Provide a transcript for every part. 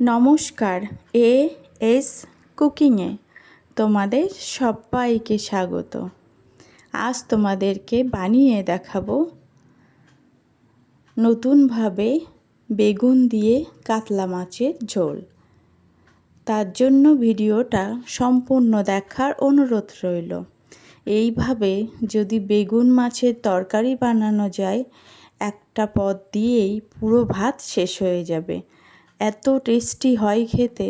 নমস্কার, এস কুকিংয়ে তোমাদের সবাইকে স্বাগত। আজ তোমাদেরকে বানিয়ে দেখাবো নতুনভাবে বেগুন দিয়ে কাতলা মাছের ঝোল। তার জন্য ভিডিওটা সম্পূর্ণ দেখার অনুরোধ রইল। এইভাবে যদি বেগুন মাছের তরকারি বানানো যায়, একটা পদ দিয়েই পুরো ভাত শেষ হয়ে যাবে। এত টেস্টি হয় খেতে।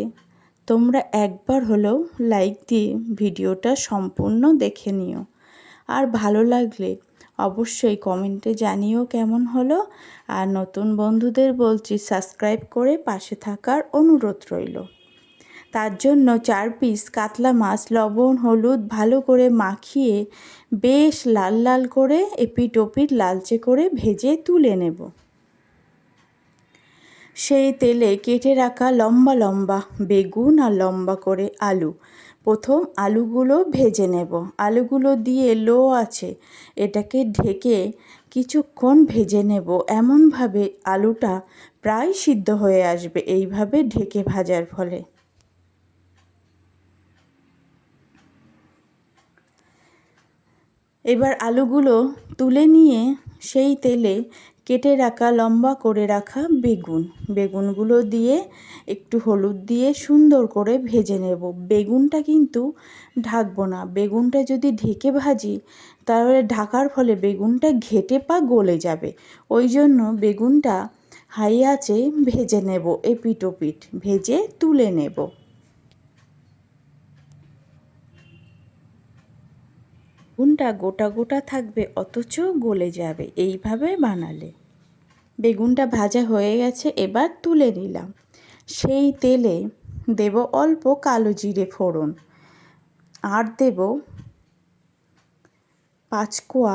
তোমরা একবার হলেও লাইক দিয়ে ভিডিওটা সম্পূর্ণ দেখে নিও। আর ভালো লাগলে অবশ্যই কমেন্টে জানিও কেমন হলো। আর নতুন বন্ধুদের বলছি সাবস্ক্রাইব করে পাশে থাকার অনুরোধ রইল। তার জন্য 4 পিস কাতলা মাছ লবণ হলুদ ভালো করে মাখিয়ে বেশ লাল লাল করে এপিট ওপিট লালচে করে ভেজে তুলে নেব। সেই তেলে কেটে রাখা লম্বা লম্বা বেগুন আর লম্বা করে আলু, প্রথম আলুগুলো ভেজে নেব। আলুগুলো দিয়ে লো আছে এটাকে ঢেকে কিছুক্ষণ ভেজে নেব। এমনভাবে আলুটা প্রায় সিদ্ধ হয়ে আসবে এইভাবে ঢেকে ভাজার ফলে। এবার আলুগুলো তুলে নিয়ে সেই তেলে কেটে রাখা লম্বা করে রাখা বেগুনগুলো দিয়ে একটু হলুদ দিয়ে সুন্দর করে ভেজে নেব। বেগুনটা কিন্তু ঢাকবো না। বেগুনটা যদি ঢেকে ভাজি তাহলে ঢাকার ফলে বেগুনটা ঘেটে গলে যাবে। ওই জন্য বেগুনটা হাই আঁচে ভেজে নেব, এপিট ওপিট ভেজে তুলে নেব। বেগুনটা গোটা গোটা থাকবে অথচ গলে যাবে এইভাবে বানালে। বেগুনটা ভাজা হয়ে গেছে, এবার তুলে নিলাম। সেই তেলে দেব অল্প কালো জিরে ফোড়ন, আর দেব 5 কোয়া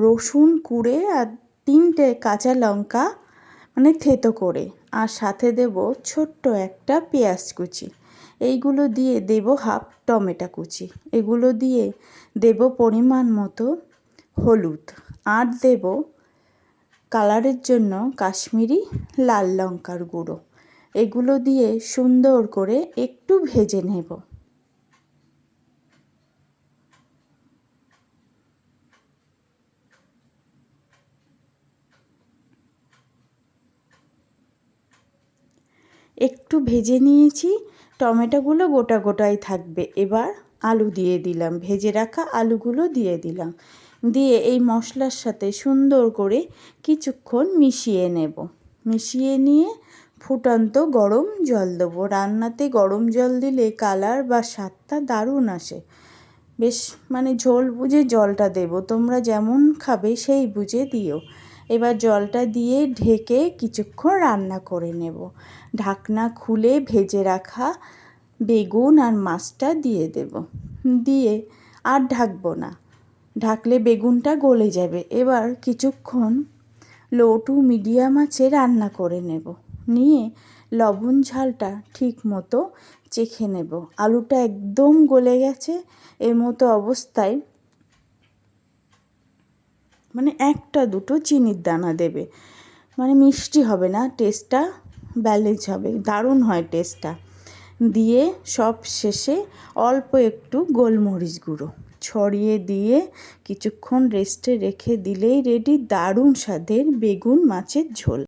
রসুন কুড়ে আর 3টে কাঁচা লঙ্কা থেতো করে, আর সাথে দেব ছোট্ট একটা পেঁয়াজ কুচি। এইগুলো দিয়ে দেব হাফ টমেটো কুচি। এগুলো দিয়ে দেব পরিমাণ মতো হলুদ, আর দেব কালারের জন্য কাশ্মীরি লাল লঙ্কার গুঁড়ো। এগুলো দিয়ে সুন্দর করে একটু ভেজে নেব। একটু ভেজে নিয়েছি, টমেটোগুলো গোটা গোটাই থাকবে। এবার আলু দিয়ে দিলাম, ভেজে রাখা আলুগুলো দিয়ে দিলাম। দিয়ে এই মশলার সাথে সুন্দর করে কিছুক্ষণ মিশিয়ে নেব। মিশিয়ে নিয়ে ফুটন্ত গরম জল দেবো। রান্নাতে গরম জল দিলে কালার বা স্বাদটা দারুণ আসে। বেশ ঝোল বুঝে জলটা দেব, তোমরা যেমন খাবে সেই বুঝে দিও। এবার জলটা দিয়ে ঢেকে কিছুক্ষণ রান্না করে নেব। ঢাকনা খুলে ভেজে রাখা বেগুন আর মাছটা দিয়ে দেব। দিয়ে আর ঢাকবো না, ঢাকলে বেগুনটা গলে যাবে। এবার কিছুক্ষণ লো টু মিডিয়াম আঁচে রান্না করে নেব। নিয়ে লবণ ঝালটা ঠিক মতো চেখে নেব। আলুটা একদম গলে গেছে। এর মতো অবস্থায় একটা দুটো চিনির দানা দেবে, মিষ্টি হবে না, টেস্টটা ব্যালেন্স হবে, দারুণ হয় টেস্টটা। দিয়ে সব শেষে অল্প একটু গোলমরিচ গুঁড়ো ছড়িয়ে দিয়ে কিছুক্ষণ রেস্টে রেখে দিলেই রেডি দারুণ স্বাদের বেগুন মাছের ঝোল।